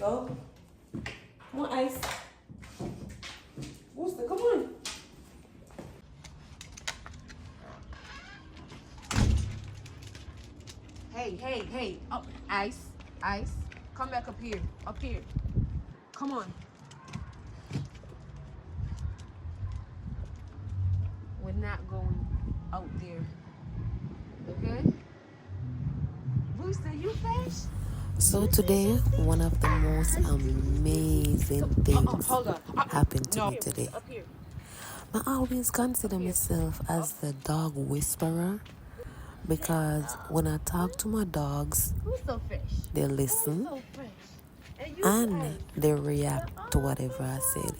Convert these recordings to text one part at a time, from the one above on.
Go. Come on, Ice. Booster, come on. Hey. Up, Ice. Come back up here. Come on. We're not going out there. Okay? Booster, you fish? So today, one of the most amazing things happened to me today. Up here. I always consider myself as the dog whisperer because when I talk to my dogs, Who's so fresh? they listen So fresh. And you and they react to whatever I said.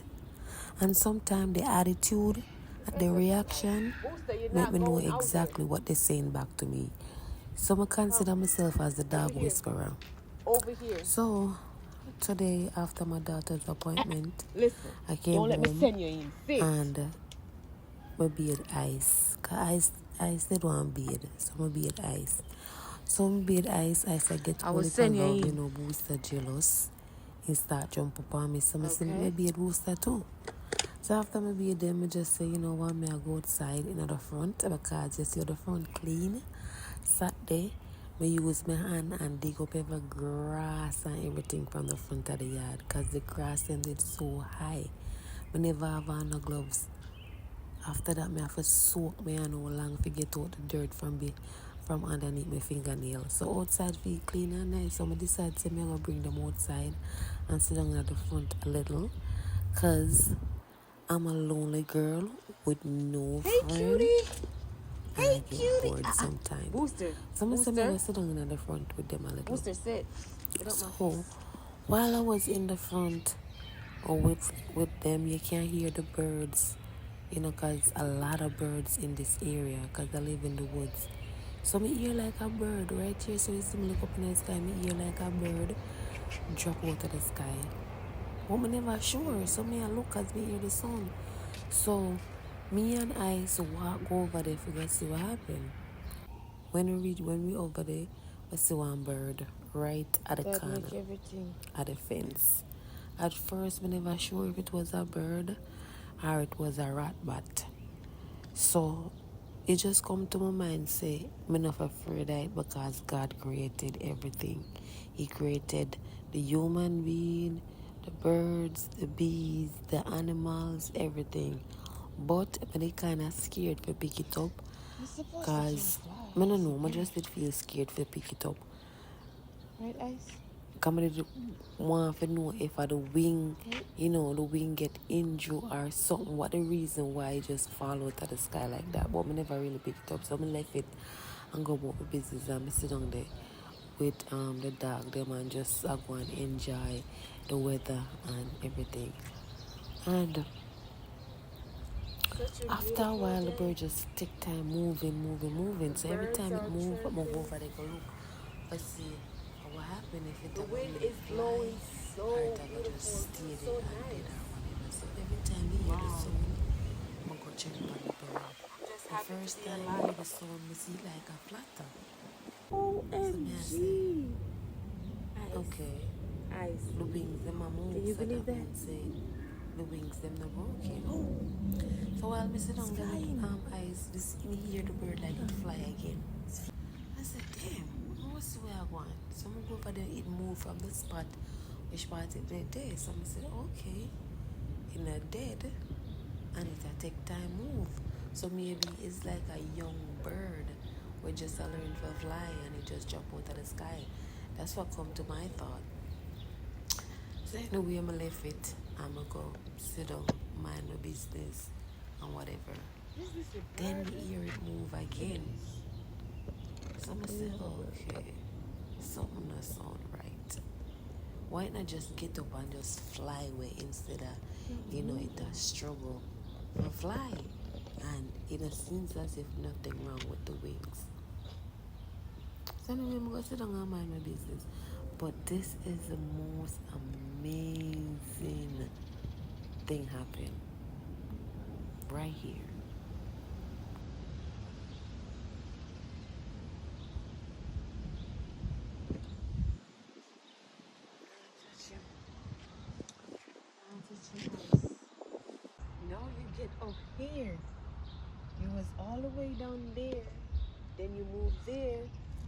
And sometimes the attitude and the reaction Booster, you're make not me know going out exactly what they're saying back to me. So I consider myself as the dog whisperer. over here. So today, after my daughter's appointment, Listen. I came Don't let me home send you in. Sit. and my beard Ice. Cause Ice did want beard, so my beard Ice. So my beard Ice I get I all will the send you love, in. Booster jealous. He start jump up on me, so I say Okay. my beard Booster too. So after my beard them, I just say, what, me I go outside in the front because you see the front clean. Saturday, I use my hand and dig up every grass and everything from the front of the yard because the grass ended so high. I never have on no gloves. After that, I have to soak my hand all long to get out the dirt from underneath my fingernail. So outside feel clean and nice. So I decided to I'm gonna bring them outside and sit down at the front a little because I'm a lonely girl with no friend. Cutie. And I get bored sometimes. Booster. So I'm going to sit down in the front with them a little. Booster, sit. Get up my So while I was in the front or with them, you can hear the birds, because a lot of birds in this area because I live in the woods. So me hear like a bird right here. So you see me look up in the sky, me hear like a bird drop out of the sky. But me never sure. So me I look as me hear the sound. So me and I go over there to see what happened. When we over there, we see one bird right at the corner, at the fence. At first, we never sure if it was a bird or it was a rat bat. So it just come to my mind, say, I'm not afraid of it because God created everything. He created the human being, the birds, the bees, the animals, everything. But I'm kind of scared to pick it up because I don't know, I just did feel scared to pick it up. Right, Ice? Come I want to know if the wing, the wing get injured or something. What the reason why it just fall out of the sky like that? But I never really picked it up, so I left it and go about my business. And I sit down there with the dog them and just go and enjoy the weather and everything. And after a while, the bird just take time moving. So every time it move, I move over there, go look. Let's see what happened if it The wind is blowing so just stay there and did or whatever. So every time you hear the sound, I go check on the bird. The first time I hear the sound, I see it like a flatter. OMG. Okay. Ice. The wings them a move. Can you believe that? Say the wings them not broken. So while I sit down there with eyes, me hear the bird like it fly again. I said, damn, what's the way I want? So I go over there, it move from the spot which part it dead. So I said, okay, it not dead and it take time move. So maybe it's like a young bird we just learn to fly and it just jump out of the sky. That's what come to my thought. So anyway, I'm gonna left it. I'm gonna go sit down, mind my business and whatever. Then we hear it move again. So I say, okay, something not sound right. Why not just get up and just fly away instead of, it does struggle to fly. And it seems as if nothing wrong with the wings. So anyway, I'm going to sit down and mind my business. But this is the most amazing thing happened right here. here. You was all the way down there. Then you moved there.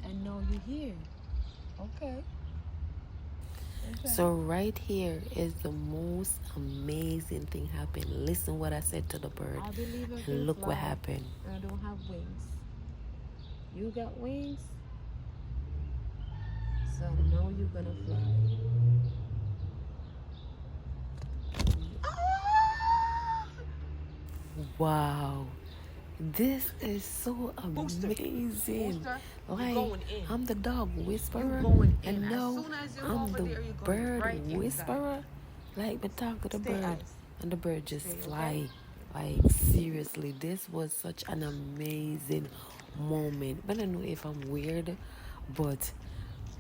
And now you're here. Okay. So right here is the most amazing thing happened. Listen what I said to the bird. I believe I And can look fly. what happened. I don't have wings. You got wings? So now you're gonna fly. Wow. This is so Booster. amazing. Booster, Like, you're going in. I'm the dog whisperer. You're going in. And As now soon as you're I'm over the there, you're going bird right inside. whisperer. Like, but talk to the Stay bird. eyes. And the bird just Stay, okay? fly. Like, seriously, this was such an amazing moment. I don't know if I'm weird, but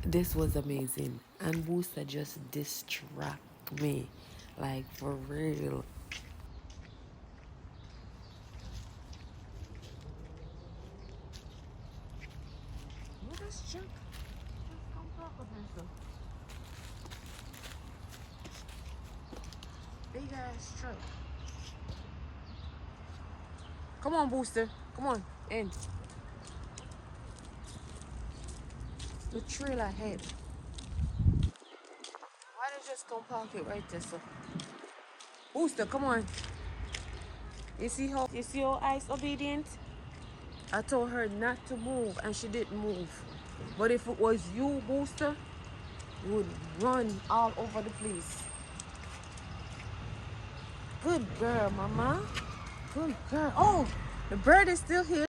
this was amazing. And Booster just distract me. Like, for real. What is Chuck? Come talk with himself. Big ass truck. Come on, Booster. Come on, in. The trail ahead. Why don't you just come park it right there, sir? Booster, come on. You see how Ice obedient? I told her not to move and she didn't move. But if it was you, Booster, you would run all over the place. Good girl, Mama. Good girl. Oh, the bird is still here.